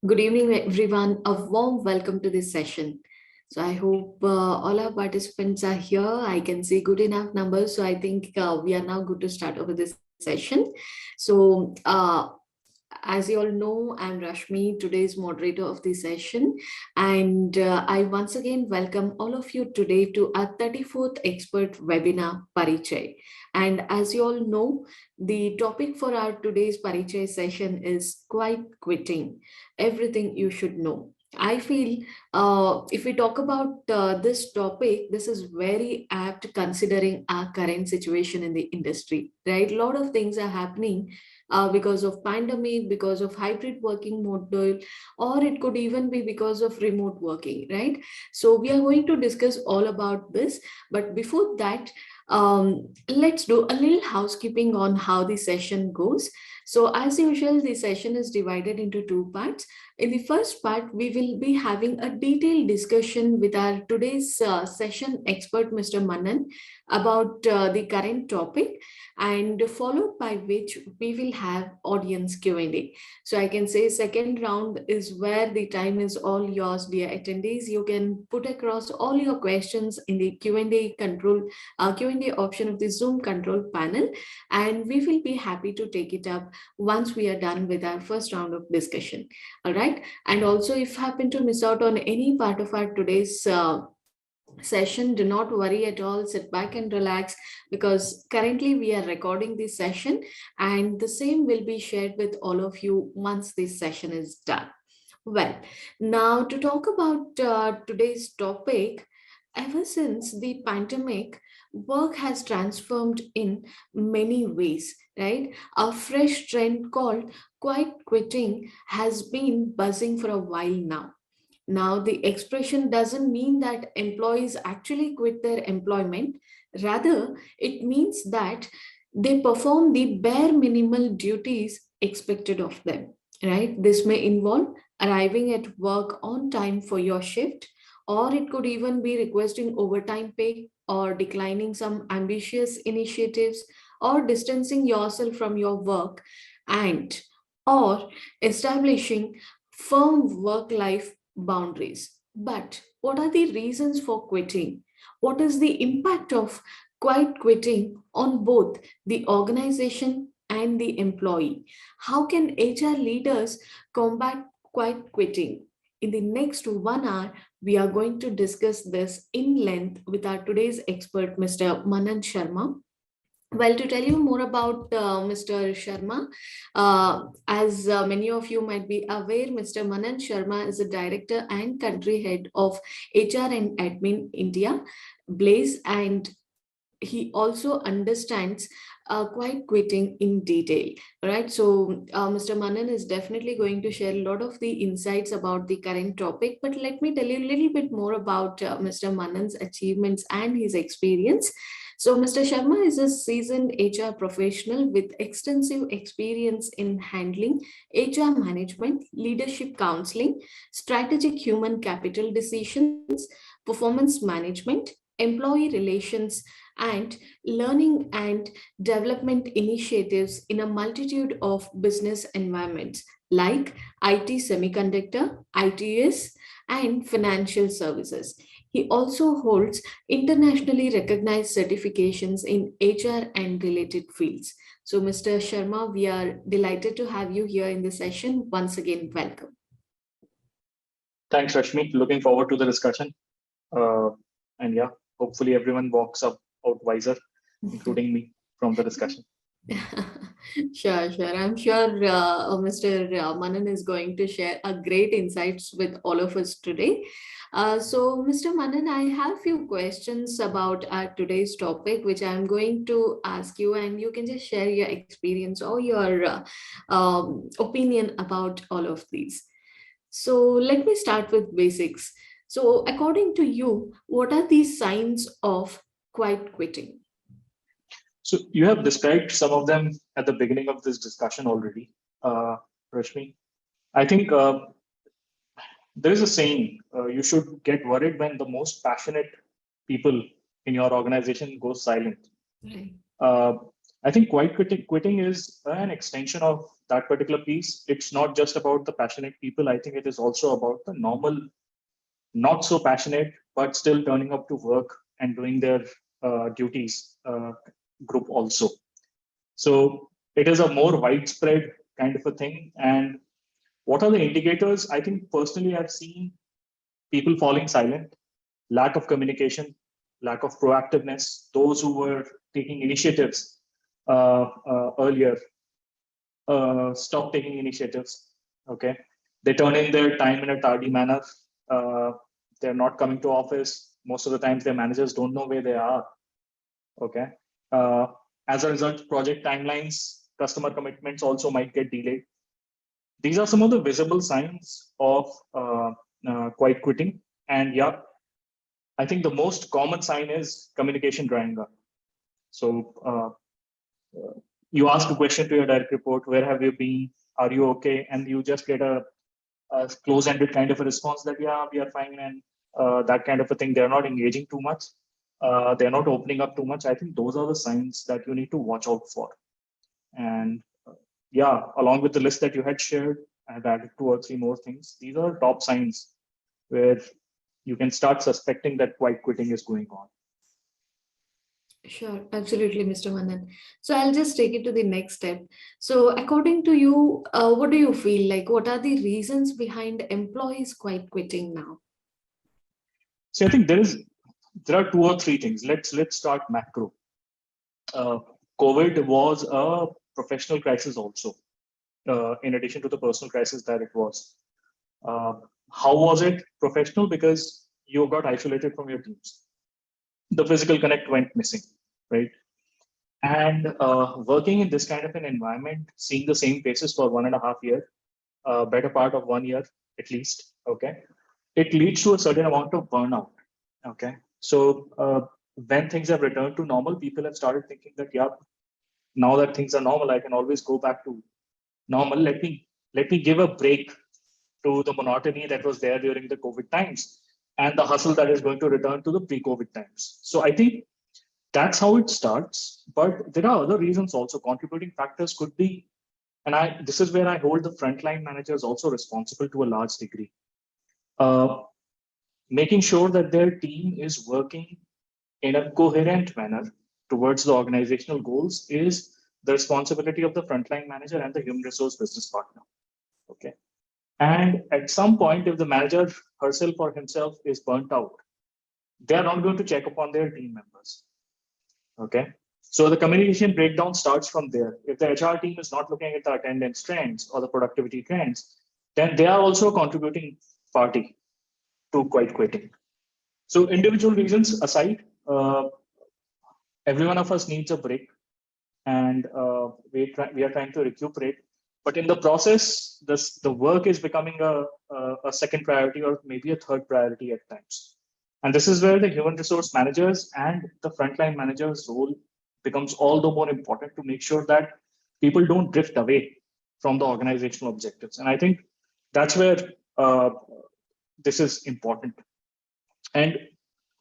Good evening, everyone. A warm welcome to this session. So I hope all our participants are here. I can see good enough numbers. So I think we are now good to start over this session. So as you all know, I'm Rashmi, today's moderator of the session. And I once again welcome all of you today to our 34th expert webinar, Parichay. And as you all know, the topic for our today's Parichay session is quite quitting, everything you should know. I feel if we talk about this topic, this is very apt considering our current situation in the industry, right? A lot of things are happening because of pandemic, because of hybrid working model, or it could even be because of remote working, right? So we are going to discuss all about this. But before that, let's do a little housekeeping on how the session goes. So as usual, the session is divided into two parts. In the first part, we will be having a detailed discussion with our today's session expert, Mr. Manan, about the current topic, and followed by which we will have audience Q&A. So I can say second round is where the time is all yours, dear attendees. You can put across all your questions in the Q&A option of the Zoom control panel, and we will be happy to take it up once we are done with our first round of discussion. All right. And also, if you happen to miss out on any part of our today's session, do not worry at all. Sit back and relax, because currently we are recording this session and the same will be shared with all of you once this session is done. Well, now to talk about today's topic, ever since the pandemic, work has transformed in many ways, right? A fresh trend called quiet quitting has been buzzing for a while now. Now, the expression doesn't mean that employees actually quit their employment. Rather, it means that they perform the bare minimal duties expected of them, right? This may involve arriving at work on time for your shift, or it could even be requesting overtime pay, or declining some ambitious initiatives, or distancing yourself from your work, and or establishing firm work life boundaries. But what are the reasons for quitting? What is the impact of quiet quitting on both the organization and the employee? How can HR leaders combat quiet quitting? In the next 1 hour, we are going to discuss this in length with our today's expert, Mr. Manan Sharma. Well, to tell you more about Mr. Sharma, as many of you might be aware, Mr. Manan Sharma is a director and country head of HR and Admin India, Blaize, and he also understands quite quitting in detail, right? So Mr. Manan is definitely going to share a lot of the insights about the current topic, but let me tell you a little bit more about Mr. Manan's achievements and his experience. So Mr. Sharma is a seasoned HR professional with extensive experience in handling HR management, leadership counseling, strategic human capital decisions, performance management, employee relations, and learning and development initiatives in a multitude of business environments like IT semiconductor, ITS, and financial services. He also holds internationally recognized certifications in HR and related fields. So, Mr. Sharma, we are delighted to have you here in the session. Once again, welcome. Thanks, Rashmi. Looking forward to the discussion. And yeah, hopefully everyone walks out wiser, including me, from the discussion. Sure. I'm sure Mr. Manan is going to share a great insights with all of us today. So, Mr. Manan, I have a few questions about today's topic, which I'm going to ask you, and you can just share your experience or your opinion about all of these. So, let me start with basics. So, according to you, what are the signs of quiet quitting? So you have described some of them at the beginning of this discussion already, Rashmi. I think there is a saying, you should get worried when the most passionate people in your organization go silent. Right. I think quitting is an extension of that particular piece. It's not just about the passionate people. I think it is also about the normal, not so passionate, but still turning up to work and doing their duties group also. So it is a more widespread kind of a thing. And what are the indicators? I think personally, I've seen people falling silent, lack of communication, lack of proactiveness. Those who were taking initiatives earlier stop taking initiatives. Okay, they turn in their time in a tardy manner. Uh, they're not coming to office. Most of the times, their managers don't know where they are. Okay. Uh, as a result, project timelines, customer commitments also might get delayed. These are some of the visible signs of quiet quitting. And yeah, I think the most common sign is communication drying up. So you ask a question to your direct report, where have you been? Are you okay? And you just get a close-ended kind of a response that, yeah, we are fine. And that kind of a thing. They're not engaging too much. They're not opening up too much. I think those are the signs that you need to watch out for. And yeah, along with the list that you had shared, I've added 2 or 3 more things. These are top signs where you can start suspecting that quiet quitting is going on. Sure, absolutely, Mr. Manan. So I'll just take it to the next step. So according to you, what do you feel like? What are the reasons behind employees quite quitting now? So I think there are 2 or 3 things. Let's start macro. Uh, COVID was a professional crisis also, in addition to the personal crisis that it was. Uh, how was it professional? Because you got isolated from your teams. The physical connect went missing, right? And working in this kind of an environment, seeing the same faces for 1.5 year, better part of 1 year at least, okay, it leads to a certain amount of burnout. Okay, so when things have returned to normal, people have started thinking that, yeah, now that things are normal, I can always go back to normal. Let me give a break to the monotony that was there during the COVID times and the hustle that is going to return to the pre-COVID times. So I think that's how it starts. But there are other reasons also. Contributing factors could be, and this is where I hold the frontline managers also responsible to a large degree. Uh, Making sure that their team is working in a coherent manner towards the organizational goals is the responsibility of the frontline manager and the human resource business partner. Okay. And at some point, if the manager herself or himself is burnt out, they are not going to check upon their team members. Okay. So the communication breakdown starts from there. If the HR team is not looking at the attendance trends or the productivity trends, then they are also a contributing party to quite quitting. So individual reasons aside, every one of us needs a break, and we are trying to recuperate. But in the process, the work is becoming a second priority or maybe a third priority at times. And this is where the human resource managers and the frontline managers' role becomes all the more important to make sure that people don't drift away from the organizational objectives. And I think that's where this is important. And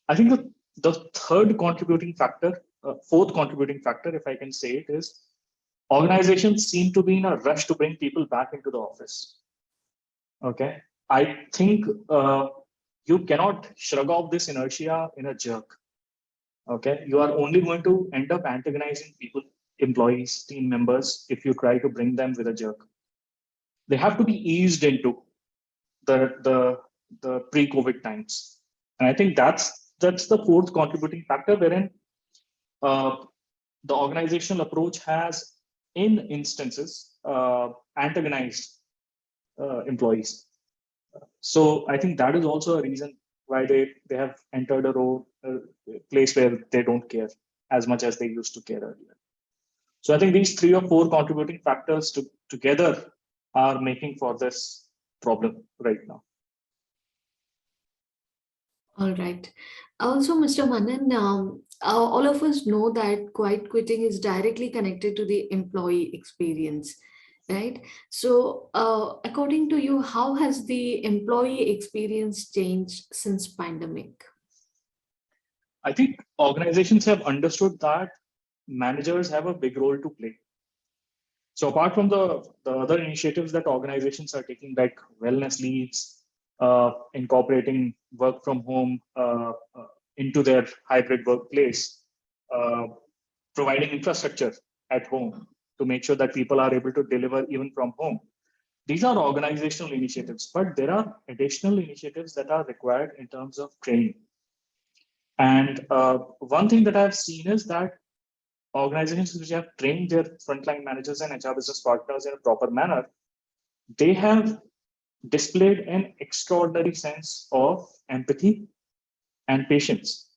I think the third contributing factor, fourth contributing factor, if I can say it, is organizations seem to be in a rush to bring people back into the office. Okay. I think you cannot shrug off this inertia in a jerk. Okay. You are only going to end up antagonizing people, employees, team members, if you try to bring them with a jerk. They have to be eased into the pre-COVID times. And I think that's the fourth contributing factor, wherein uh, the organizational approach has, in instances, antagonized employees. So I think that is also a reason why they have entered a place where they don't care as much as they used to care earlier. So I think these 3 or 4 contributing factors together are making for this problem right now. All right. Also, Mr. Manan, all of us know that quiet quitting is directly connected to the employee experience, right? So, according to you, how has the employee experience changed since pandemic? I think organizations have understood that managers have a big role to play. So apart from the other initiatives that organizations are taking, like wellness leaves, incorporating work from home into their hybrid workplace, uh, providing infrastructure at home to make sure that people are able to deliver even from home. These are organizational initiatives, but there are additional initiatives that are required in terms of training. And one thing that I've seen is that organizations which have trained their frontline managers and HR business partners in a proper manner, they have displayed an extraordinary sense of empathy and patience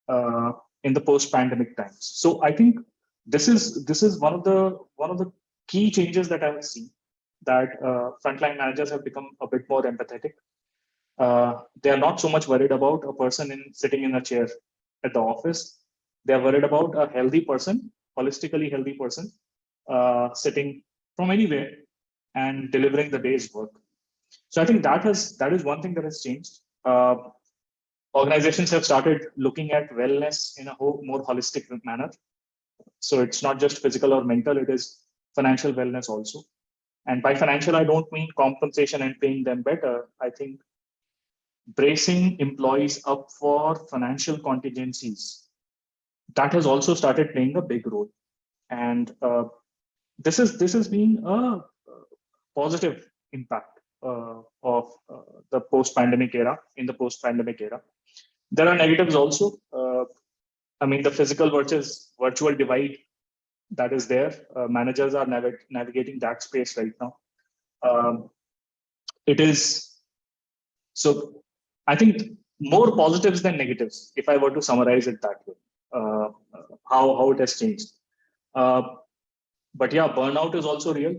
uh, in the post-pandemic times. So I think this is one of the key changes that I have seen, that frontline managers have become a bit more empathetic. They are not so much worried about a person sitting in a chair at the office. They are worried about a healthy person, holistically healthy person, sitting from anywhere and delivering the day's work. So I think that is one thing that has changed. Organizations have started looking at wellness in a more holistic manner. So it's not just physical or mental; it is financial wellness also. And by financial, I don't mean compensation and paying them better. I think bracing employees up for financial contingencies, that has also started playing a big role. And this has been a positive impact of the post-pandemic era. In the post-pandemic era, there are negatives also. I mean, the physical versus virtual divide that is there. Managers are navigating that space right now. Um, it is so. I think more positives than negatives, if I were to summarize it that way. Uh, how it has changed. Uh, but yeah, burnout is also real.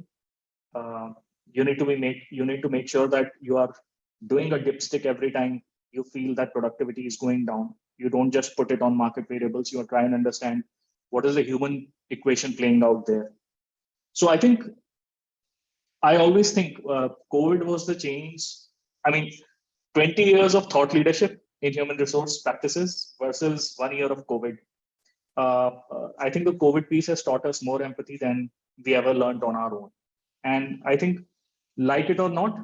Uh, you need to make sure that you are doing a dipstick every time you feel that productivity is going down. You don't just put it on market variables. You are trying to understand what is the human equation playing out there. So I think I always think COVID was the change. I mean, 20 years of thought leadership in human resource practices versus 1 year of COVID. I think the COVID piece has taught us more empathy than we ever learned on our own. And I think, like it or not,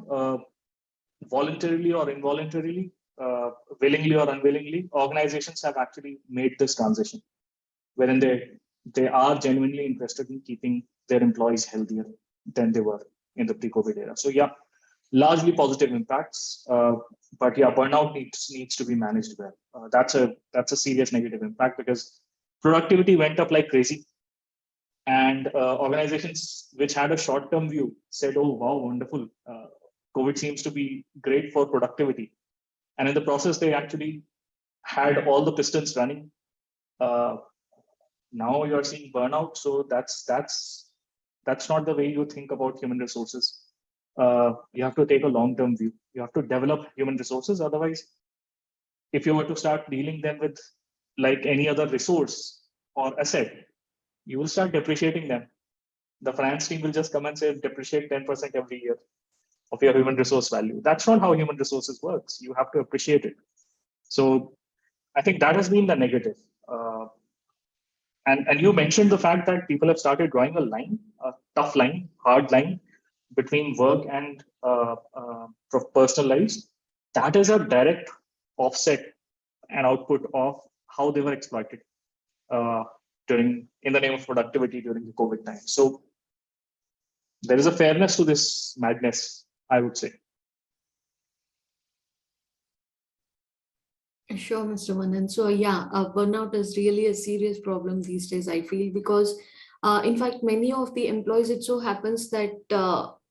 voluntarily or involuntarily, willingly or unwillingly, organizations have actually made this transition, wherein they are genuinely interested in keeping their employees healthier than they were in the pre-COVID era. So yeah, largely positive impacts, but yeah, burnout needs to be managed well. That's a serious negative impact because productivity went up like crazy, and organizations which had a short-term view said, "Oh wow, wonderful! COVID seems to be great for productivity," and in the process, they actually had all the pistons running. Uh, Now you're seeing burnout, so that's not the way you think about human resources. You have to take a long-term view. You have to develop human resources. Otherwise, if you were to start dealing them with like any other resource or asset, you will start depreciating them. The finance team will just come and say depreciate 10% every year of your human resource value. That's not how human resources works. You have to appreciate it. So I think that has been the negative. And you mentioned the fact that people have started drawing a tough line, hard line between work and personal lives. That is a direct offset and output of how they were exploited uh, during in the name of productivity during the COVID time. So there is a fairness to this madness, I would say. Sure, Mr. Manan. So yeah, burnout is really a serious problem these days, I feel, because in fact, many of the employees, it so happens that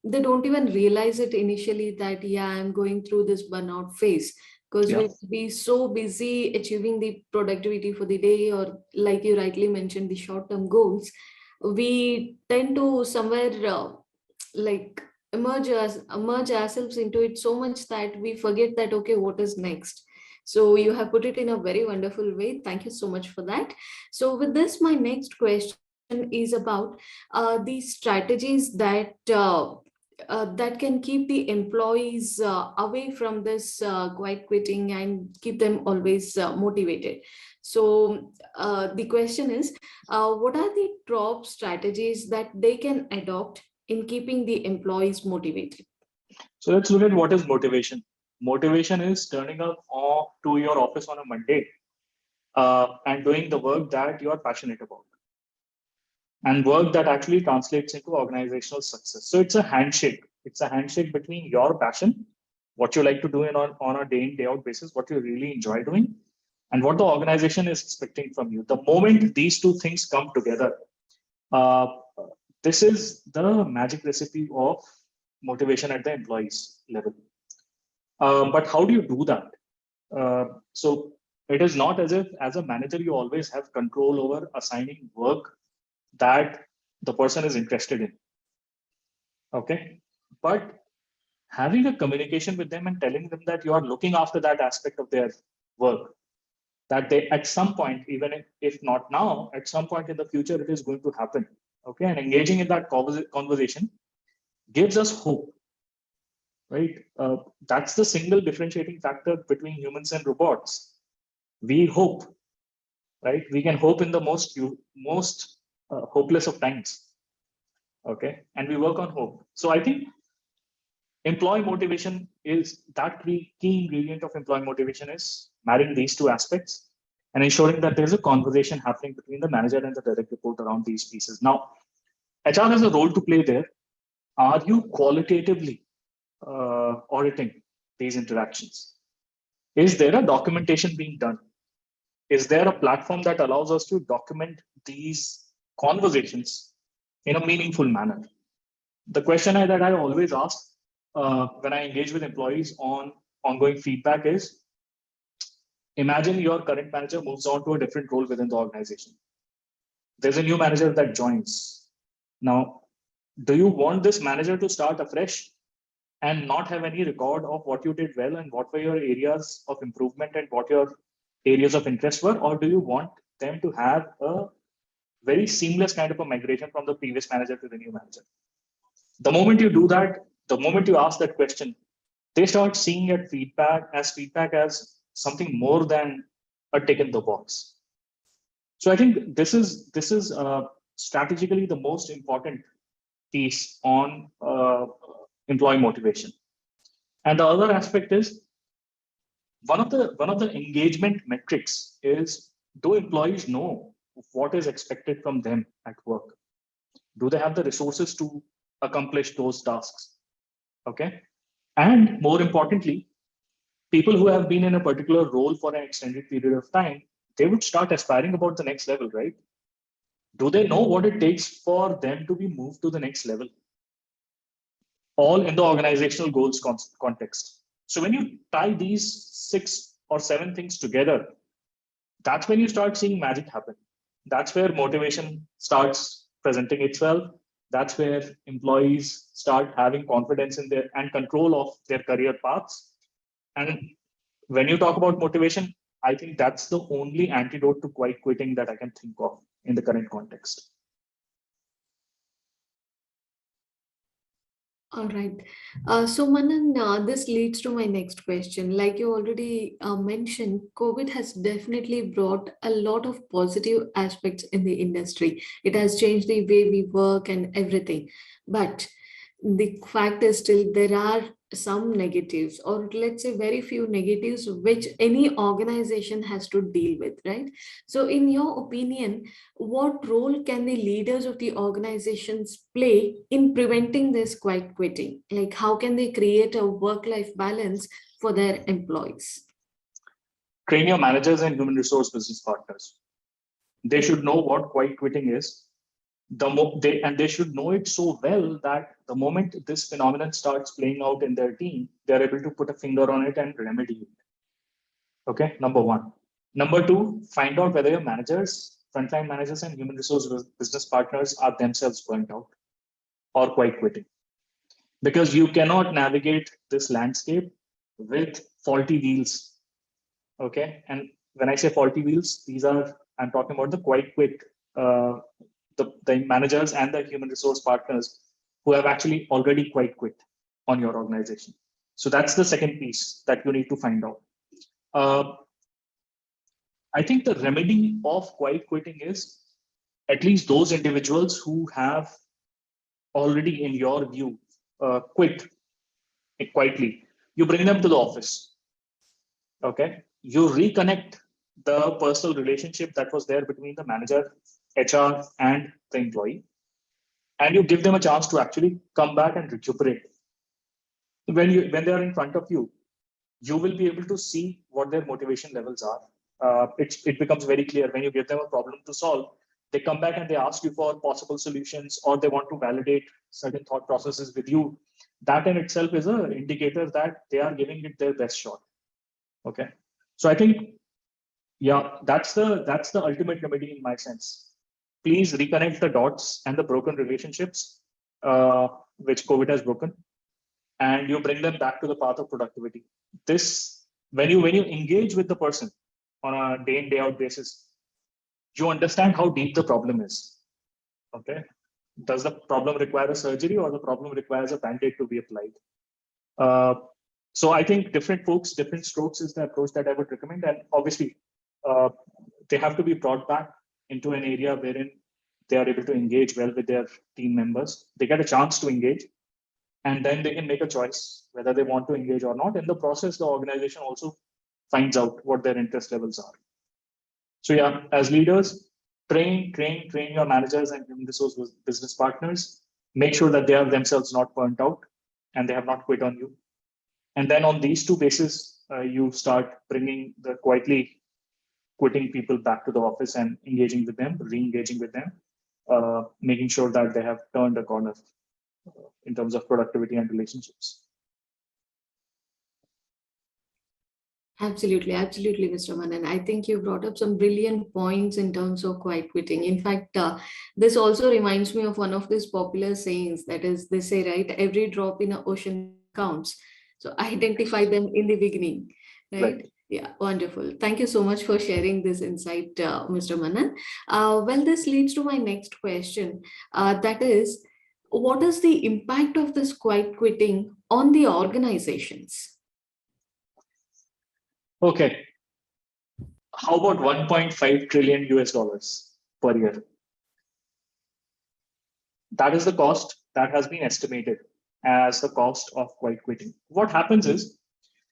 they don't even realize it initially that, yeah, I'm going through this burnout phase because Yeah. we'll be so busy achieving the productivity for the day, or like you rightly mentioned, the short-term goals. We tend to somewhere like immerse ourselves into it so much that we forget that, okay, what is next? So you have put it in a very wonderful way. Thank you so much for that. So with this, my next question is about the strategies that that can keep the employees away from this quiet quitting and keep them always motivated. So the question is, what are the top strategies that they can adopt in keeping the employees motivated? So let's look at what is motivation. Motivation is turning up to your office on a Monday and doing the work that you are passionate about and work that actually translates into organizational success. So it's a handshake. It's a handshake between your passion, what you like to do on a day in, day out basis, what you really enjoy doing, and what the organization is expecting from you. The moment these two things come together, uh, this is the magic recipe of motivation at the employees level. But how do you do that? So it is not as if, as a manager, you always have control over assigning work that the person is interested in. Okay. But having a communication with them and telling them that you are looking after that aspect of their work, that they at some point, even if not now, at some point in the future, it is going to happen. Okay. And engaging in that conversation gives us hope, right? That's the single differentiating factor between humans and robots. We hope, right? We can hope in the most hopeless of times. Okay. And we work on hope. So I think employee motivation is that key ingredient of employee motivation is marrying these two aspects and ensuring that there's a conversation happening between the manager and the direct report around these pieces. Now, HR has a role to play there. Are you qualitatively auditing these interactions? Is there a documentation being done? Is there a platform that allows us to document these conversations in a meaningful manner? The question that I always ask when I engage with employees on ongoing feedback is, imagine your current manager moves on to a different role within the organization. There's a new manager that joins. Now, do you want this manager to start afresh and not have any record of what you did well and what were your areas of improvement and what your areas of interest were? Or do you want them to have a very seamless kind of a migration from the previous manager to the new manager? The moment you do that, the moment you ask that question, they start seeing it feedback as something more than a tick in the box. So I think this is strategically the most important piece on employee motivation. And the other aspect is one of the engagement metrics is, do employees know what is expected from them at work? Do they have the resources to accomplish those tasks? Okay. And more importantly, people who have been in a particular role for an extended period of time, they would start aspiring about the next level, right? Do they know what it takes for them to be moved to the next level? All in the organizational goals context. So when you tie these 6 or 7 things together, that's when you start seeing magic happen. That's where motivation starts presenting itself. That's where employees start having confidence in their and control of their career paths. And when you talk about motivation, I think that's the only antidote to quiet quitting that I can think of in the current context. All right. So, Manan, this leads to my next question. Like you already mentioned, COVID has definitely brought a lot of positive aspects in the industry. It has changed the way we work and everything. But the fact is still there are some negatives, or let's say very few negatives, which any organization has to deal with, right? So, in your opinion, what role can the leaders of the organizations play in preventing this quiet quitting? Like, how can they create a work life balance for their employees? Train your managers and human resource business partners. They should know what quiet quitting is. They should know it so well that the moment this phenomenon starts playing out in their team, they're able to put a finger on it and remedy it. Okay, number one. Number two, find out whether your managers, frontline managers, and human resource business partners are themselves burnt out or quite quitting. Because you cannot navigate this landscape with faulty wheels. Okay, and when I say faulty wheels, I'm talking about the quite quit, the managers and the human resource partners. who have actually already quite quit on your organization. So that's the second piece that you need to find out. I think the remedy of quiet quitting is at least those individuals who have already, in your view, quit quietly. You bring them to the office. Okay. You reconnect the personal relationship that was there between the manager, HR, and the employee, and you give them a chance to actually come back and recuperate. When they are in front of you, you will be able to see what their motivation levels are. It becomes very clear when you give them a problem to solve. They come back and they ask you for possible solutions, or they want to validate certain thought processes with you. That in itself is an indicator that they are giving it their best shot. Okay, so I think, yeah, that's the ultimate remedy in my sense. Please reconnect the dots and the broken relationships which COVID has broken, and you bring them back to the path of productivity. This, when you engage with the person on a day in day out basis, you understand how deep the problem is. Okay, does the problem require a surgery, or the problem requires a band-aid to be applied? uh, so I think different folks, different strokes is the approach that I would recommend. And obviously uh, they have to be brought back into an area wherein they are able to engage well with their team members. They get a chance to engage, and then they can make a choice whether they want to engage or not. In the process, the organization also finds out what their interest levels are. So yeah, as leaders, train your managers and human resource business partners. Make sure that they are themselves not burnt out and they have not quit on you. And then on these two bases, you start bringing the quietly quitting people back to the office and engaging with them, re-engaging with them, making sure that they have turned a corner in terms of productivity and relationships. Absolutely, absolutely, Mr. Manan. I think you brought up some brilliant points in terms of quiet quitting. In fact, this also reminds me of one of these popular sayings, that is, they say, right, every drop in an ocean counts. So identify them in the beginning, right? Right. Yeah, wonderful. Thank you so much for sharing this insight, Mr. Manan. Well, this leads to my next question. That is, what is the impact of this quiet quitting on the organizations? Okay. How about 1.5 trillion US dollars per year? That is the cost that has been estimated as the cost of quiet quitting. What happens is,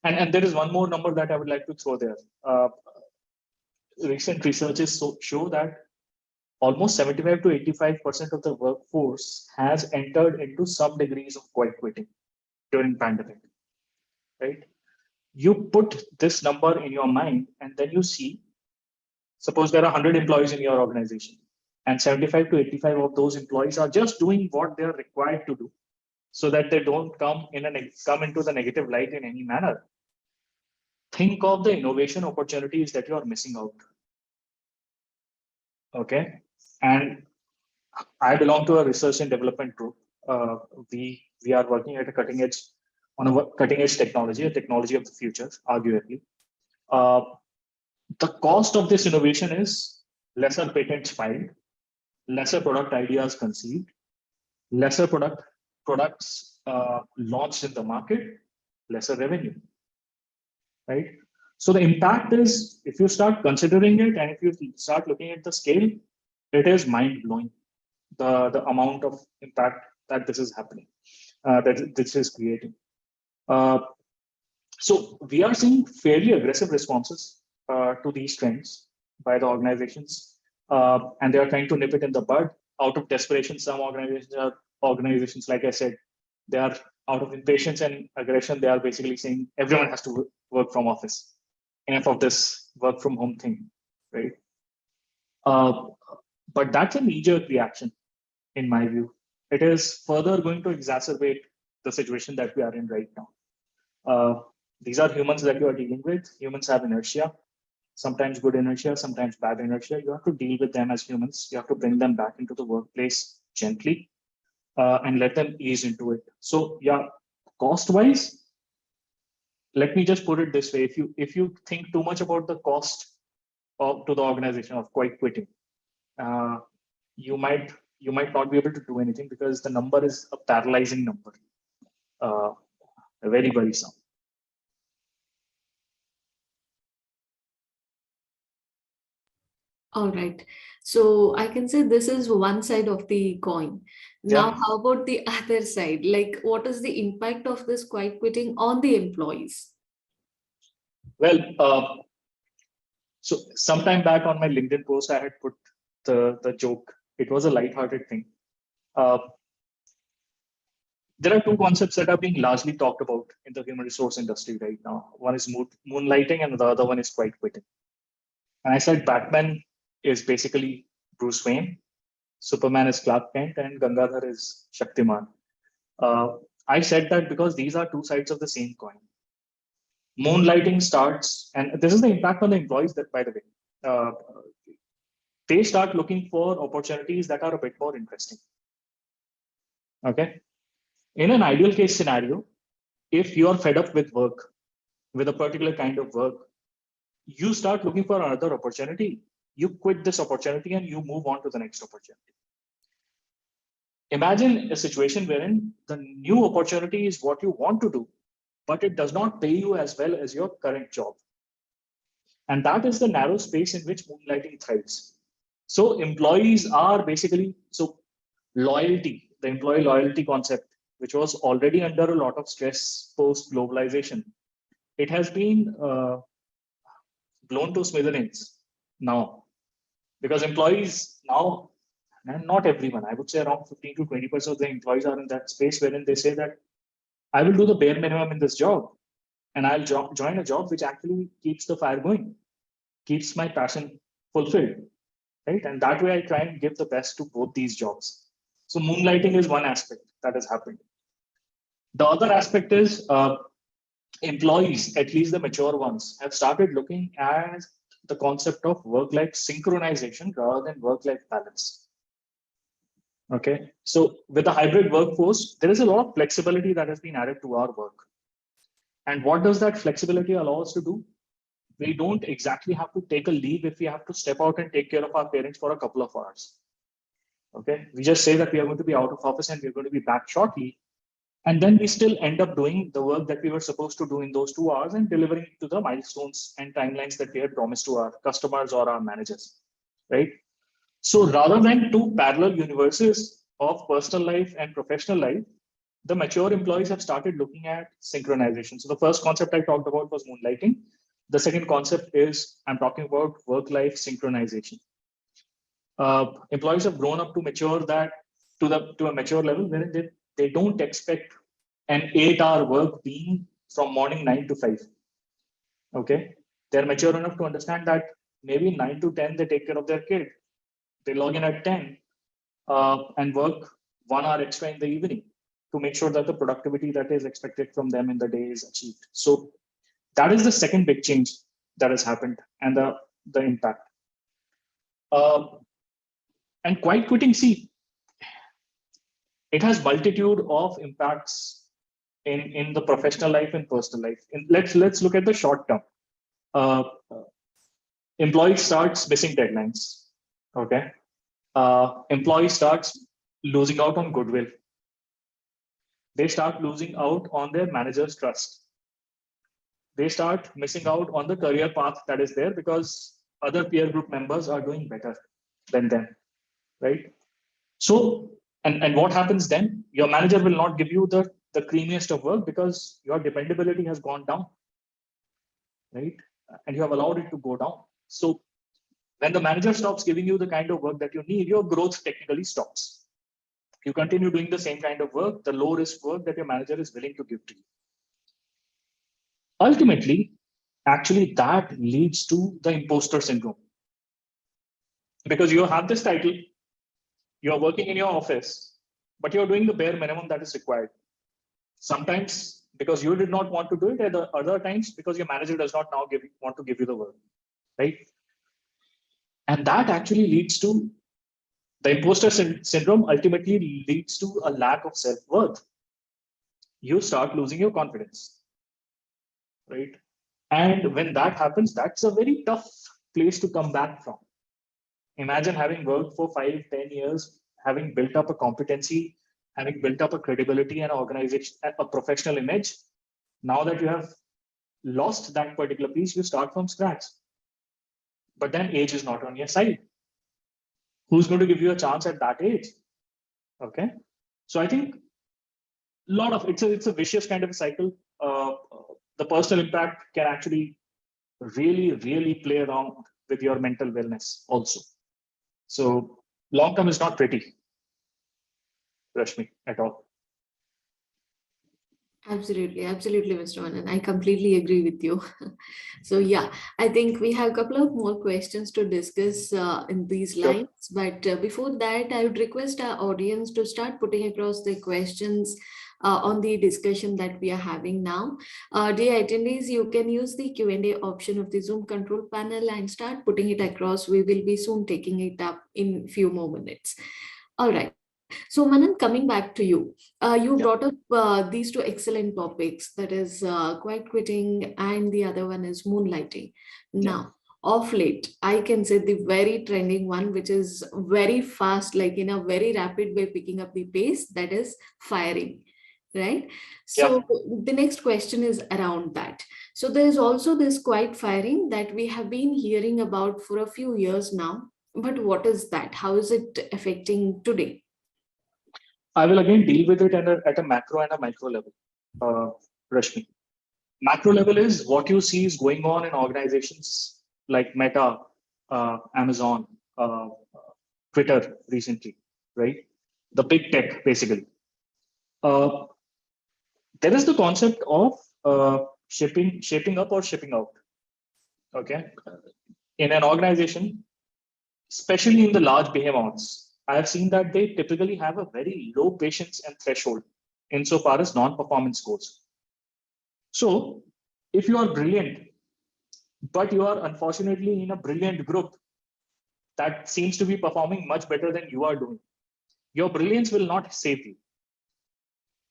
and there is one more number that I would like to throw there. Recent researches show that almost 75 to 85% of the workforce has entered into some degrees of quiet quitting during pandemic, right? You put this number in your mind and then you see, suppose there are 100 employees in your organization and 75 to 85 of those employees are just doing what they're required to do so that they don't come into the negative light in any manner. Think of the innovation opportunities that you are missing out. Okay. And I belong to a research and development group. We are working at a cutting edge on a cutting edge technology, a technology of the future, arguably. Uh, the cost of this innovation is lesser patents filed, lesser product ideas conceived, lesser products launched in the market, lesser revenue, right? So the impact is, if you start considering it and if you start looking at the scale, it is mind blowing. The amount of impact that this is happening, that this is creating. So we are seeing fairly aggressive responses to these trends by the organizations, and they are trying to nip it in the bud. Out of desperation, some organizations, like I said, they are out of impatience and aggression. They are basically saying everyone has to work from office. Enough of this work from home thing, right? But that's a knee-jerk reaction, in my view. It is further going to exacerbate the situation that we are in right now. These are humans that you are dealing with. Humans have inertia, sometimes good inertia, sometimes bad inertia. You have to deal with them as humans. You have to bring them back into the workplace gently and let them ease into it. So yeah, cost-wise, let me just put it this way: if you think too much about the cost to the organization of quite quitting, you might you might not be able to do anything because the number is a paralyzing number, very worrisome. All right. So I can say this is one side of the coin. Now, Yeah. how about the other side? Like, what is the impact of this quiet quitting on the employees? Well, so sometime back on my LinkedIn post, I had put the joke. It was a light-hearted thing. Uh, there are two concepts that are being largely talked about in the human resource industry right now. One is moonlighting, and the other one is quiet quitting. And I said Batman is basically Bruce Wayne, Superman is Clark Kent, and Gangadhar is Shaktiman. I said that because these are two sides of the same coin. Moonlighting starts, and this is the impact on the employees that, by the way, uh, they start looking for opportunities that are a bit more interesting. Okay. In an ideal case scenario, if you are fed up with work, with a particular kind of work, you start looking for another opportunity. You quit this opportunity and you move on to the next opportunity. Imagine a situation wherein the new opportunity is what you want to do, but it does not pay you as well as your current job. And that is the narrow space in which moonlighting thrives. So employees are basically, so loyalty, the employee loyalty concept, which was already under a lot of stress post globalization, it has been blown to smithereens now, because employees now, and not everyone, I would say around 15 to 20% of the employees are in that space wherein they say that I will do the bare minimum in this job, and I'll join a job which actually keeps the fire going, keeps my passion fulfilled, right? And that way I try and give the best to both these jobs. So moonlighting is one aspect that has happened. The other aspect is employees, at least the mature ones, have started looking at the concept of work-life synchronization rather than work-life balance. Okay, so with a hybrid workforce, there is a lot of flexibility that has been added to our work. And what does that flexibility allow us to do? We don't exactly have to take a leave if we have to step out and take care of our parents for a couple of hours. Okay, we just say that we are going to be out of office and we're going to be back shortly. And then we still end up doing the work that we were supposed to do in those 2 hours and delivering it to the milestones and timelines that we had promised to our customers or our managers, right? So rather than two parallel universes of personal life and professional life, the mature employees have started looking at synchronization. So the first concept I talked about was moonlighting. The second concept is I'm talking about work-life synchronization. Employees have grown up to mature that to a mature level where they don't expect an 8-hour work being from morning 9 to 5. Okay, they're mature enough to understand that maybe 9 to 10 they take care of their kid. They log in at 10 and work 1 hour extra in the evening to make sure that the productivity that is expected from them in the day is achieved. So that is the second big change that has happened, and the impact. And quiet quitting, see, it has multitude of impacts in the professional life and personal life. And let's look at the short term. Uh, employee starts missing deadlines. Okay, employee starts losing out on goodwill. They start losing out on their manager's trust. They start missing out on the career path that is there because other peer group members are doing better than them, right? So, and what happens then? Your manager will not give you the creamiest of work because your dependability has gone down, right? And you have allowed it to go down. So when the manager stops giving you the kind of work that you need, your growth technically stops. You continue doing the same kind of work, the low risk work that your manager is willing to give to you. Ultimately, actually, that leads to the imposter syndrome. Because you have this title, you're working in your office, but you're doing the bare minimum that is required. Sometimes because you did not want to do it, at the other times because your manager does not now want to give you the work, right? And that actually leads to the imposter syndrome, ultimately leads to a lack of self-worth. You start losing your confidence, right? And when that happens, that's a very tough place to come back from. Imagine having worked for 5, 10 years having built up a competency, having built up a credibility and organization, a professional image. Now that you have lost that particular piece, you start from scratch. But then age is not on your side. Who's going to give you a chance at that age? Okay. So I think a lot of it's a vicious kind of a cycle. The personal impact can actually really play around with your mental wellness also. So long term is not pretty, Rashmi, at all. Absolutely, absolutely, Mr. Manan. I completely agree with you. So yeah, I think we have a couple of more questions to discuss in these Sure. lines. But before that, I would request our audience to start putting across their questions on the discussion that we are having now. Dear attendees, you can use the Q&A option of the Zoom control panel and start putting it across. We will be soon taking it up in few more minutes. All right. So Manan, coming back to you, you Yeah. brought up these two excellent topics, that is quiet quitting and the other one is moonlighting. Yeah. Now, of late, I can say the very trending one, which is very fast, like in a very rapid way, picking up the pace, that is firing, right? Yeah. So the next question is around that. So there is also this quiet firing that we have been hearing about for a few years now. But what is that? How is it affecting today? I will again deal with it at a macro and a micro level, Rashmi. Macro level is what you see is going on in organizations like Meta, Amazon, Twitter recently, right? The big tech, basically. Uh, there is the concept of shaping up or shipping out. Okay, in an organization, especially in the large behemoths, I have seen that they typically have a very low patience and threshold insofar as non-performance goes. So, if you are brilliant, but you are unfortunately in a brilliant group that seems to be performing much better than you are doing, your brilliance will not save you.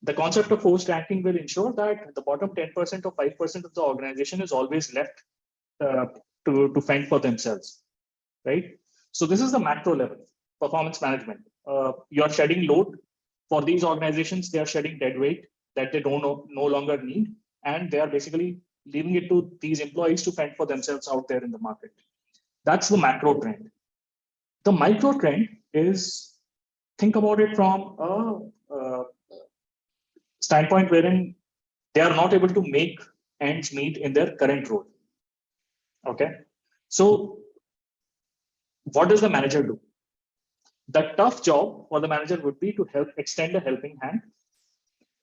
The concept of forced ranking will ensure that the bottom 10% or 5% of the organization is always left uh, to fend for themselves, right? So this is the macro level, performance management. You're shedding load. For these organizations, they are shedding dead weight that they don't no longer need, and they are basically leaving it to these employees to fend for themselves out there in the market. That's the macro trend. The micro trend is, think about it from a standpoint wherein they are not able to make ends meet in their current role. Okay. So what does the manager do? The tough job for the manager would be to help extend a helping hand,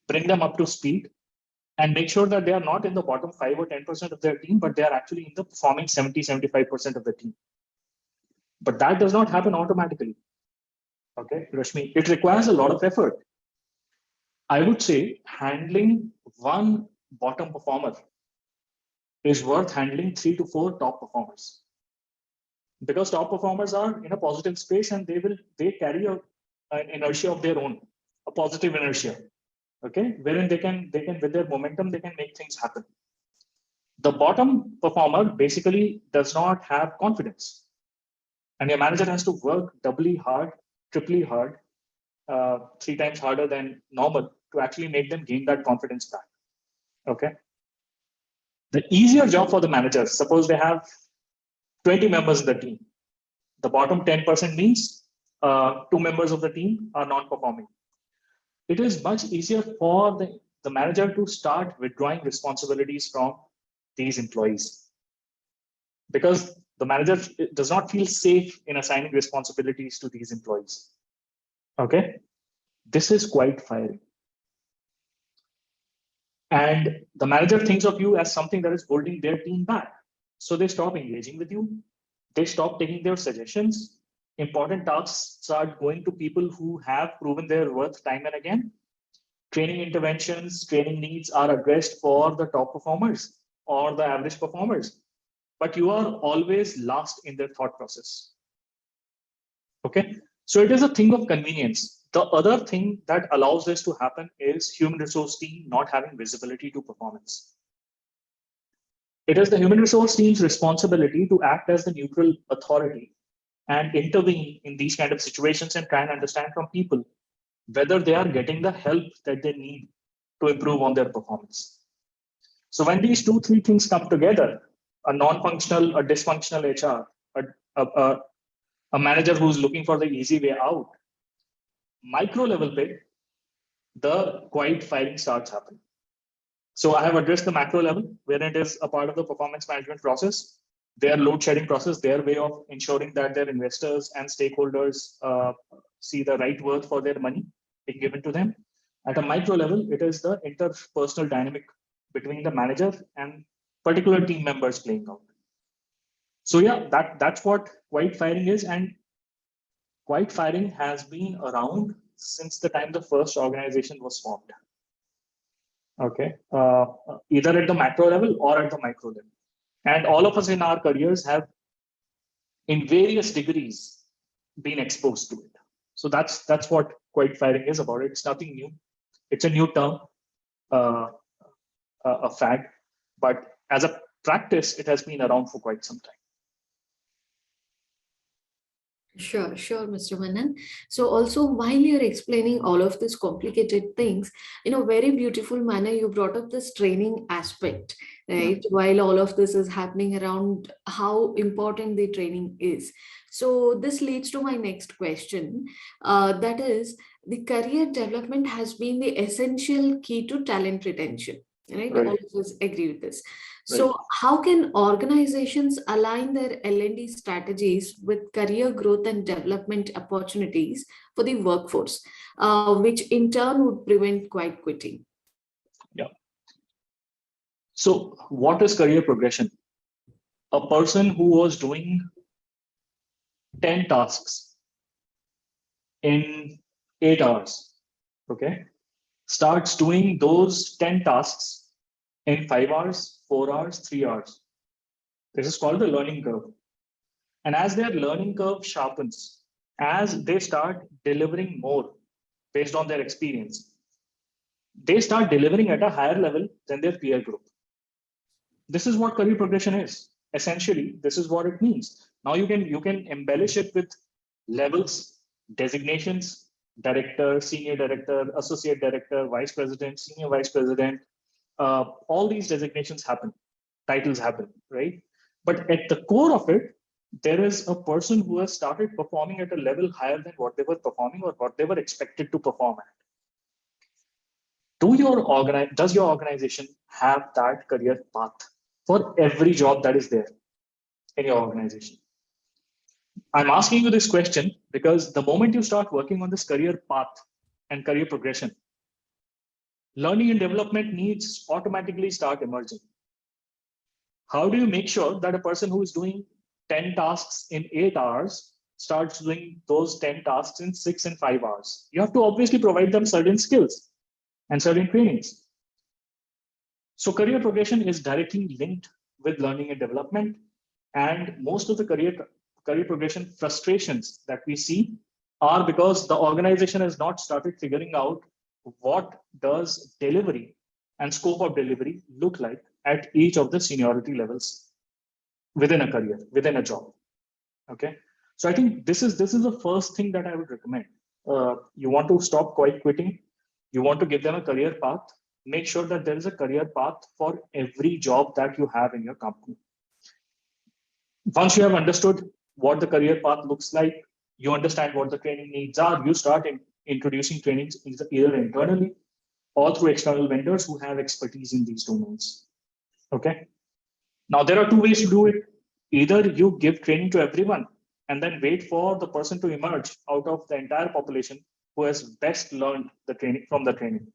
bring them up to speed, and make sure that they are not in the bottom 5 or 10% of their team, but they are actually in the performing 70-75% of the team. But that does not happen automatically. Okay, Rashmi, it requires a lot of effort. I would say handling one bottom performer is worth handling 3 to 4 top performers, because top performers are in a positive space and they carry an inertia of their own, a positive inertia. Okay, wherein they can with their momentum they can make things happen. The bottom performer basically does not have confidence, and your manager has to work doubly hard, triply hard, 3 times harder than normal to actually make them gain that confidence back. Okay. The easier job for the managers, suppose they have 20 members in the team. The bottom 10% means 2 members of the team are non-performing. It is much easier for the manager to start withdrawing responsibilities from these employees, because the manager does not feel safe in assigning responsibilities to these employees. Okay. This is quite firing. And the manager thinks of you as something that is holding their team back. So they stop engaging with you. They stop taking their suggestions. Important tasks start going to people who have proven their worth time and again. Training interventions, training needs are addressed for the top performers or the average performers, but you are always last in their thought process. Okay, so it is a thing of convenience. The other thing that allows this to happen is human resource team not having visibility to performance. It is the human resource team's responsibility to act as the neutral authority and intervene in these kind of situations and try and understand from people whether they are getting the help that they need to improve on their performance. So when these two, three things come together, a non-functional, a dysfunctional HR, a manager who's looking for the easy way out, micro level bit, the quiet firing starts happening. So I have addressed the macro level, where it is a part of the performance management process, their load shedding process, their way of ensuring that their investors and stakeholders see the right worth for their money being given to them. At a micro level, it is the interpersonal dynamic between the manager and particular team members playing out. So yeah, that's what quiet firing is, and quiet firing has been around since the time the first organization was formed. Okay, either at the macro level or at the micro level. And all of us in our careers have, in various degrees, been exposed to it. So that's what quiet firing is about. It's nothing new. It's a new term, a fad, but as a practice, it has been around for quite some time. Sure, Mr. Manan. So also while you're explaining all of these complicated things, in a very beautiful manner, you brought up this training aspect, right? Yeah. While all of this is happening around how important the training is. So this leads to my next question. That is, the career development has been the essential key to talent retention, right? Right. All of us agree with this. Right. So how can organizations align their L&D strategies with career growth and development opportunities for the workforce, which in turn would prevent quiet quitting? Yeah. So what is career progression? A person who was doing 10 tasks in 8 hours, okay, starts doing those 10 tasks in 5 hours, 4 hours, 3 hours. This is called the learning curve. And as their learning curve sharpens, as they start delivering more based on their experience, they start delivering at a higher level than their peer group. This is what career progression is. Essentially, this is what it means. Now you can embellish it with levels, designations, director, senior director, associate director, vice president, senior vice president. All these designations happen, titles happen, right? But at the core of it, there is a person who has started performing at a level higher than what they were performing or what they were expected to perform at. Does your organization have that career path for every job that is there in your organization? I'm asking you this question because the moment you start working on this career path and career progression, learning and development needs automatically start emerging. How do you make sure that a person who is doing 10 tasks in 8 hours starts doing those 10 tasks in 6 and 5 hours? You have to obviously provide them certain skills and certain trainings. So career progression is directly linked with learning and development. And most of the career progression frustrations that we see are because the organization has not started figuring out what does delivery and scope of delivery look like at each of the seniority levels within a career, within a job. Okay, so I think this is the first thing that I would recommend. You want to stop quiet quitting. You want to give them a career path. Make sure that there is a career path for every job that you have in your company. Once you have understood what the career path looks like, you understand what the training needs are, you start introducing trainings either internally or through external vendors who have expertise in these domains. Okay. Now, there are two ways to do it. Either you give training to everyone and then wait for the person to emerge out of the entire population who has best learned the training from the training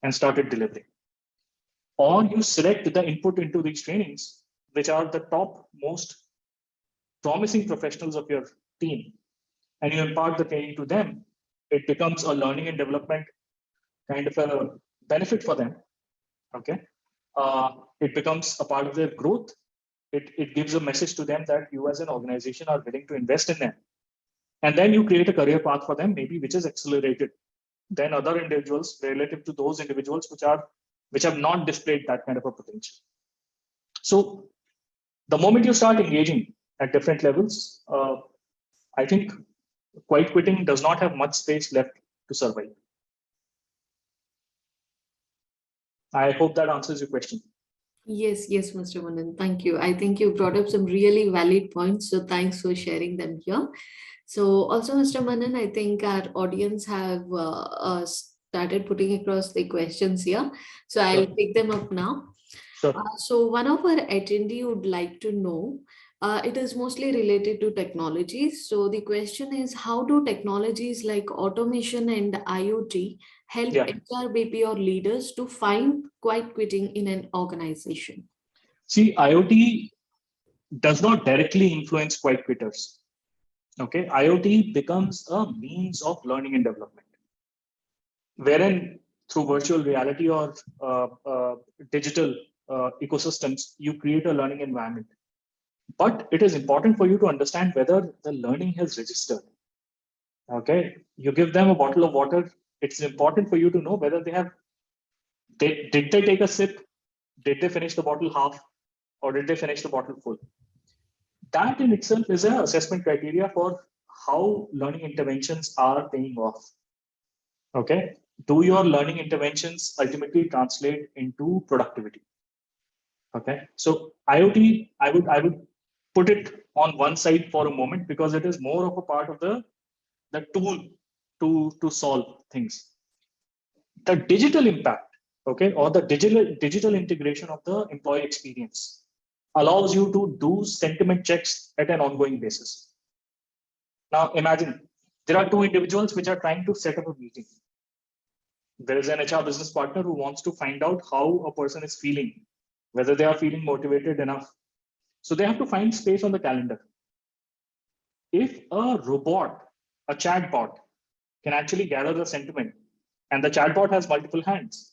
and started delivering. Or you select the input into these trainings, which are the top most promising professionals of your team, and you impart the training to them. It becomes a learning and development kind of a benefit for them. Okay. It becomes a part of their growth. It gives a message to them that you as an organization are willing to invest in them. And then you create a career path for them, maybe which is accelerated than other individuals relative to those individuals which have not displayed that kind of a potential. So the moment you start engaging at different levels, I think quiet quitting does not have much space left to survive. I hope that answers your question. Yes, yes, Mr. Manan. Thank you. I think you brought up some really valid points. So thanks for sharing them here. So also, Mr. Manan, I think our audience have started putting across the questions here. So I'll Sure. pick them up now. Sure. So one of our attendee would like to know, it is mostly related to technologies. So the question is, how do technologies like automation and IoT help Yeah. HRBP or leaders to find quiet quitting in an organization? See, IoT does not directly influence quiet quitters. Okay. IoT becomes a means of learning and development, wherein through virtual reality or digital ecosystems, you create a learning environment. But it is important for you to understand whether the learning has registered. Okay, you give them a bottle of water. It's important for you to know whether did they take a sip, did they finish the bottle half, or did they finish the bottle full. That in itself is an assessment criteria for how learning interventions are paying off. Okay, do your learning interventions ultimately translate into productivity? Okay, so IoT, I would put it on one side for a moment because it is more of a part of the tool to solve things. The digital impact, okay, or the digital integration of the employee experience allows you to do sentiment checks at an ongoing basis. Now imagine there are two individuals which are trying to set up a meeting. There is an HR business partner who wants to find out how a person is feeling, whether they are feeling motivated enough. So they have to find space on the calendar. If a robot, a chatbot, can actually gather the sentiment, and the chatbot has multiple hands,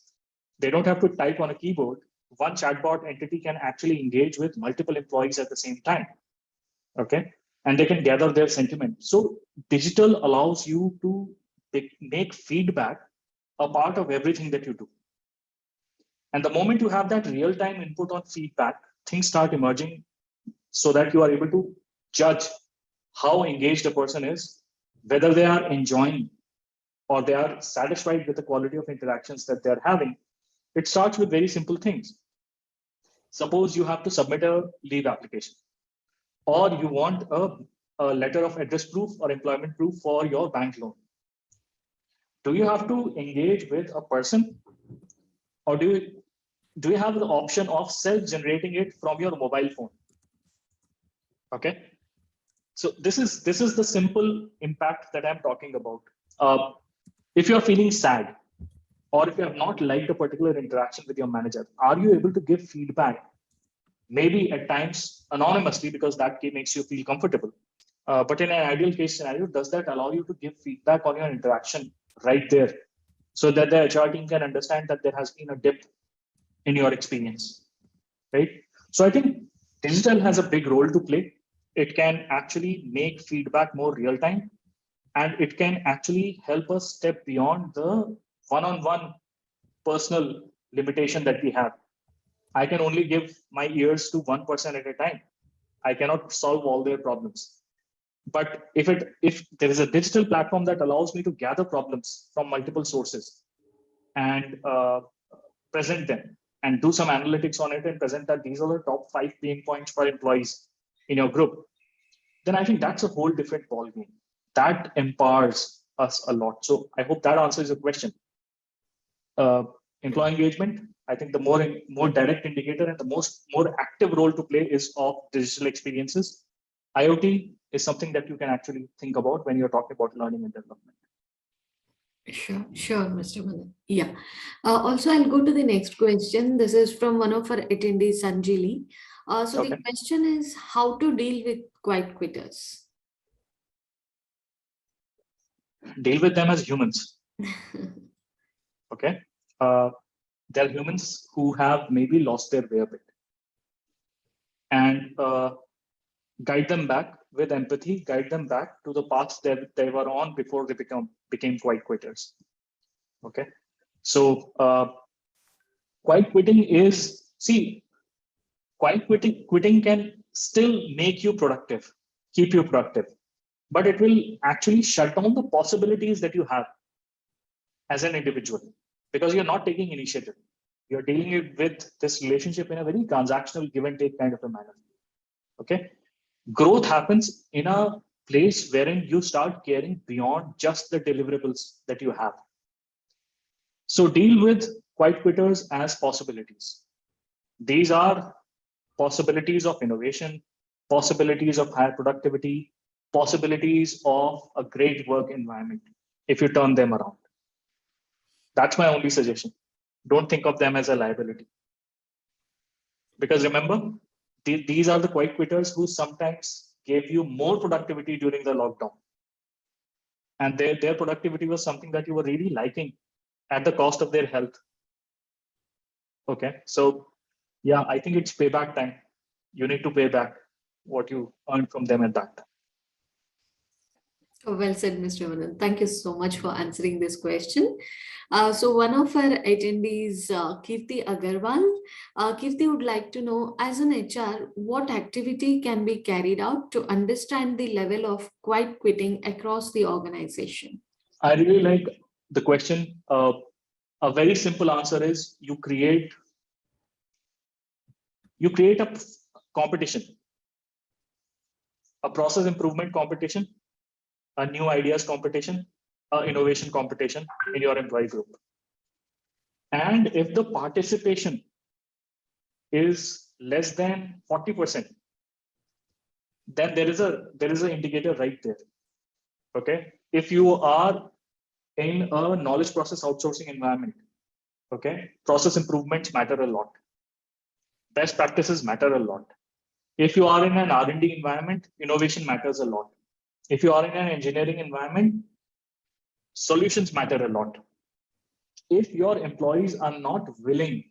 they don't have to type on a keyboard. One chatbot entity can actually engage with multiple employees at the same time. Okay. And they can gather their sentiment. So digital allows you to make feedback a part of everything that you do. And the moment you have that real-time input on feedback, things start emerging so that you are able to judge how engaged a person is, whether they are enjoying or they are satisfied with the quality of interactions that they're having. It starts with very simple things. Suppose you have to submit a leave application, or you want a letter of address proof or employment proof for your bank loan. Do you have to engage with a person, or do you have the option of self-generating it from your mobile phone? Okay, so this is the simple impact that I'm talking about. If you're feeling sad, or if you have not liked a particular interaction with your manager, are you able to give feedback, maybe at times anonymously, because that makes you feel comfortable? But in an ideal case scenario, does that allow you to give feedback on your interaction right there, so that the HR team can understand that there has been a dip in your experience, right? So I think digital has a big role to play. It can actually make feedback more real time, and it can actually help us step beyond the one-on-one personal limitation that we have. I can only give my ears to one person at a time. I cannot solve all their problems. But if there is a digital platform that allows me to gather problems from multiple sources and present them and do some analytics on it and present that these are the top 5 pain points for employees in your group, then I think that's a whole different ballgame. That empowers us a lot. So I hope that answers your question. Employee engagement, I think the more direct indicator and the more active role to play is of digital experiences. IoT is something that you can actually think about when you're talking about learning and development. Sure, sure, Mr. Manan. Yeah. Also, I'll go to the next question. This is from one of our attendees, Sanjili. So the Okay. question is how to deal with quiet quitters. Deal with them as humans. Okay. They're humans who have maybe lost their way a bit, and guide them back with empathy, guide them back to the paths that they were on before they became quiet quitters. Okay. So quiet quitting is, see, quiet quitting can still make you productive, keep you productive. but it will actually shut down the possibilities that you have as an individual, because you're not taking initiative. You're dealing with this relationship in a very transactional give and take kind of a manner. Okay. Growth happens in a place wherein you start caring beyond just the deliverables that you have. So deal with quiet quitters as possibilities. These are possibilities of innovation, possibilities of higher productivity, possibilities of a great work environment if you turn them around. That's my only suggestion. Don't think of them as a liability. Because remember, these are the quiet quitters who sometimes gave you more productivity during the lockdown. And their productivity was something that you were really liking at the cost of their health. Okay. So yeah, I think it's payback time. You need to pay back what you earned from them at that time. Oh, well said, Mr. Manan. Thank you so much for answering this question. So one of our attendees, Kirti Agarwal, Kirti would like to know, as an HR, what activity can be carried out to understand the level of quiet quitting across the organization? I really like the question. A very simple answer is you create a competition, a process improvement competition, a new ideas competition, a innovation competition in your employee group. And if the participation is less than 40%, then there is an indicator right there. Okay. If you are in a knowledge process outsourcing environment, okay, process improvements matter a lot. Best practices matter a lot. If you are in an R&D environment, innovation matters a lot. If you are in an engineering environment, solutions matter a lot. If your employees are not willing,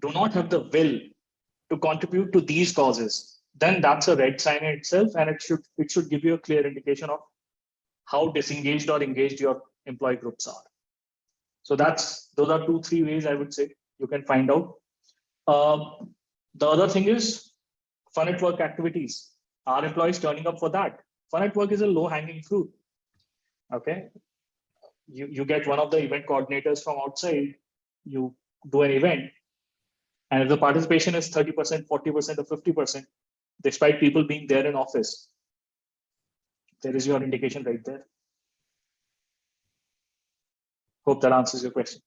do not have the will to contribute to these causes, then that's a red sign in itself, and it should give you a clear indication of how disengaged or engaged your employee groups are. So those are 2-3 ways I would say you can find out. The other thing is fun at work activities. Are employees turning up for that? Fun at work is a low-hanging fruit. Okay, you get one of the event coordinators from outside, you do an event, and if the participation is 30%, 40%, or 50%, despite people being there in office, there is your indication right there. Hope that answers your question.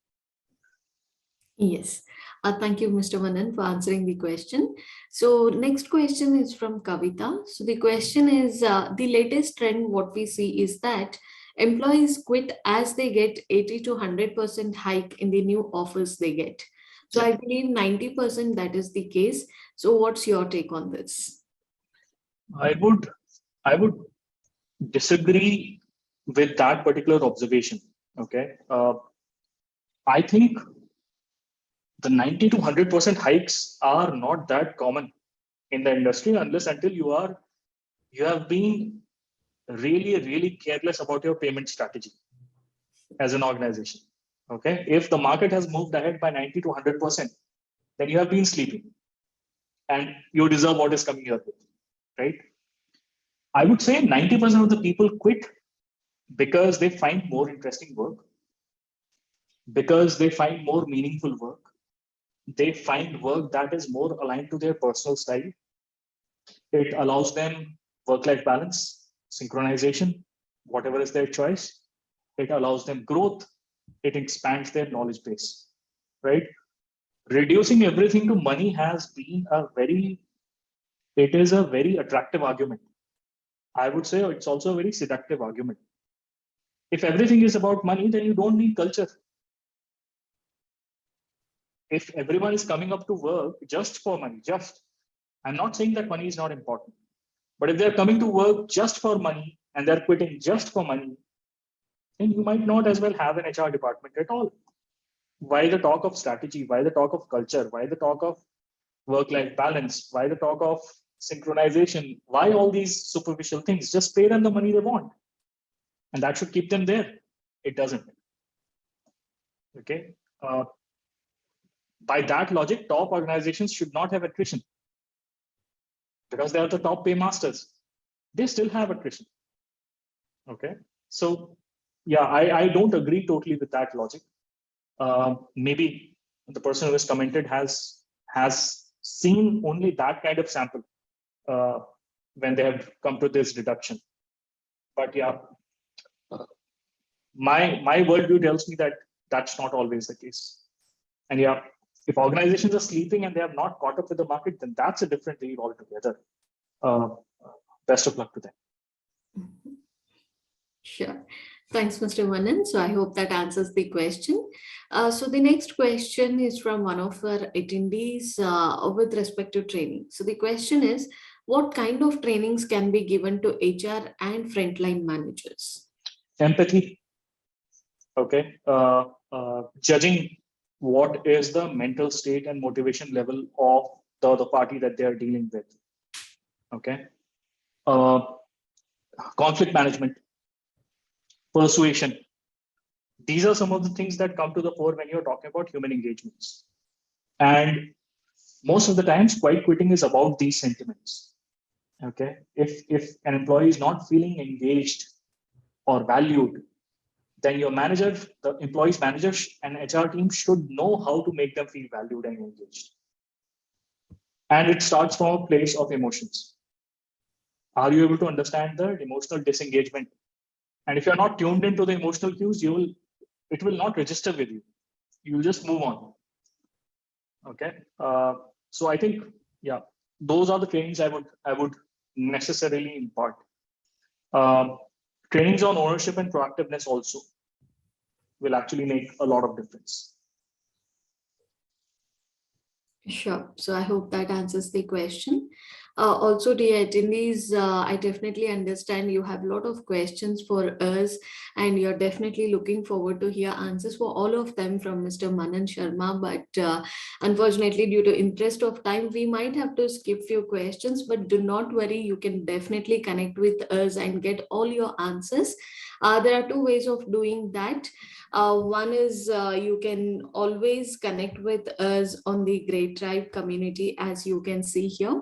Yes. Thank you, Mr. Manan, for answering the question. So next question is from Kavita. So the question is, the latest trend, what we see is that employees quit as they get 80 to 100% hike in the new offers they get. So I believe 90% that is the case. So what's your take on this? I would disagree with that particular observation. Okay. I think the 90 to 100% hikes are not that common in the industry unless until you have been really careless about your payment strategy as an organization. Okay. If the market has moved ahead by 90 to 100%, then you have been sleeping and you deserve what is coming your way. Right. I would say 90% of the people quit because they find more interesting work, because they find more meaningful work. They find work that is more aligned to their personal style. It allows them work-life balance, synchronization, whatever is their choice. It allows them growth. It expands their knowledge base, right? Reducing everything to money has been it is a very attractive argument. I would say it's also a very seductive argument. If everything is about money, then you don't need culture. If everyone is coming up to work just for money, I'm not saying that money is not important, but if they're coming to work just for money and they're quitting just for money, then you might not as well have an HR department at all. Why the talk of strategy? Why the talk of culture? Why the talk of work-life balance? Why the talk of synchronization? Why all these superficial things? Just pay them the money they want. And that should keep them there. It doesn't. Okay. By that logic, top organizations should not have attrition because they are the top paymasters. They still have attrition. Okay. So yeah, I don't agree totally with that logic. Maybe the person who has commented has seen only that kind of sample uh, when they have come to this deduction. But yeah, my worldview tells me that that's not always the case. And yeah, if organizations are sleeping and they have not caught up with the market, then that's a different deal altogether. Uh, Best of luck to them. Sure. Thanks, Mr. Manan. So I hope that answers the question. So the next question is from one of our attendees with respect to training. So the question is, what kind of trainings can be given to HR and frontline managers? Empathy. Okay. Judging what is the mental state and motivation level of the other party that they are dealing with. Okay. Uh, Conflict management, persuasion. These are some of the things that come to the fore when you're talking about human engagements. And most of the times, quiet quitting is about these sentiments. Okay. If an employee is not feeling engaged or valued, then your manager, the employee's manager and HR team should know how to make them feel valued and engaged. And it starts from a place of emotions. Are you able to understand the emotional disengagement? And if you're not tuned into the emotional cues, it will not register with you. You'll just move on. Okay. So I think, yeah, those are the trainings I would necessarily impart. Um, Trainings on ownership and proactiveness also will actually make a lot of difference. Sure. So I hope that answers the question. Also, dear attendees, I definitely understand you have a lot of questions for us, and you're definitely looking forward to hear answers for all of them from Mr. Manan Sharma. But unfortunately, due to interest of time, we might have to skip few questions. But do not worry, you can definitely connect with us and get all your answers. There are two ways of doing that. One is you can always connect with us on the Great Tribe community, as you can see here.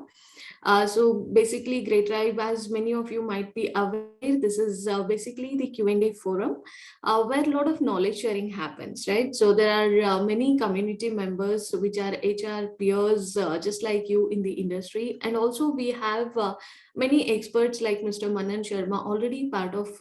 So basically, Great Tribe, as many of you might be aware, this is basically the Q&A forum where a lot of knowledge sharing happens, right? So there are many community members which are HR peers, just like you in the industry. And also we have many experts like Mr. Manan Sharma, already part of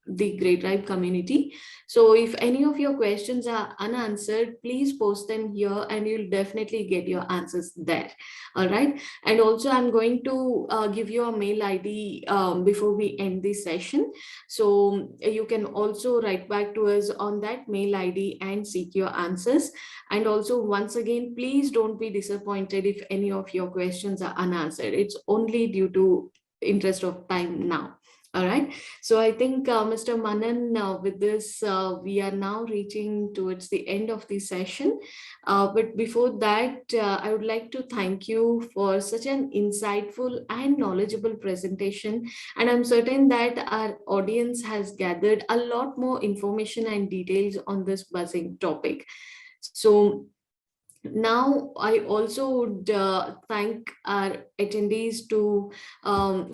the Great Tribe community. So if any of your questions are unanswered, please post them here and you'll definitely get your answers there. All right. And also I'm going to give you a mail ID before we end this session. So you can also write back to us on that mail ID and seek your answers. And also, once again, please don't be disappointed if any of your questions are unanswered. It's only due to interest of time now. All right. So I think, Mr. Manan, with this, we are now reaching towards the end of the session. But before that, I would like to thank you for such an insightful and knowledgeable presentation. And I'm certain that our audience has gathered a lot more information and details on this buzzing topic. So now I also would thank our attendees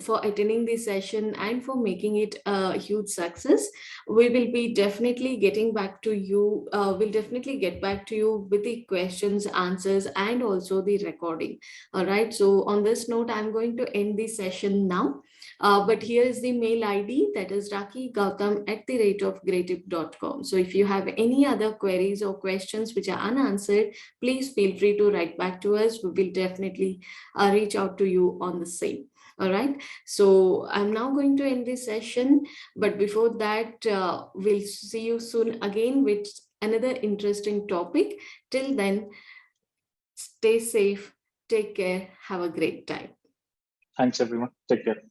for attending this session and for making it a huge success. We will be definitely getting back to you. We'll definitely get back to you with the questions, answers, and also the recording. All right. So on this note, I'm going to end this session now. But here is the mail ID, that is rakigautam@greatofgreative.com. So if you have any other queries or questions which are unanswered, please feel free to write back to us. We will definitely reach out to you on the same. All right. So I'm now going to end this session. But before that, we'll see you soon again with another interesting topic. Till then, stay safe, take care, have a great time. Thanks, everyone. Take care.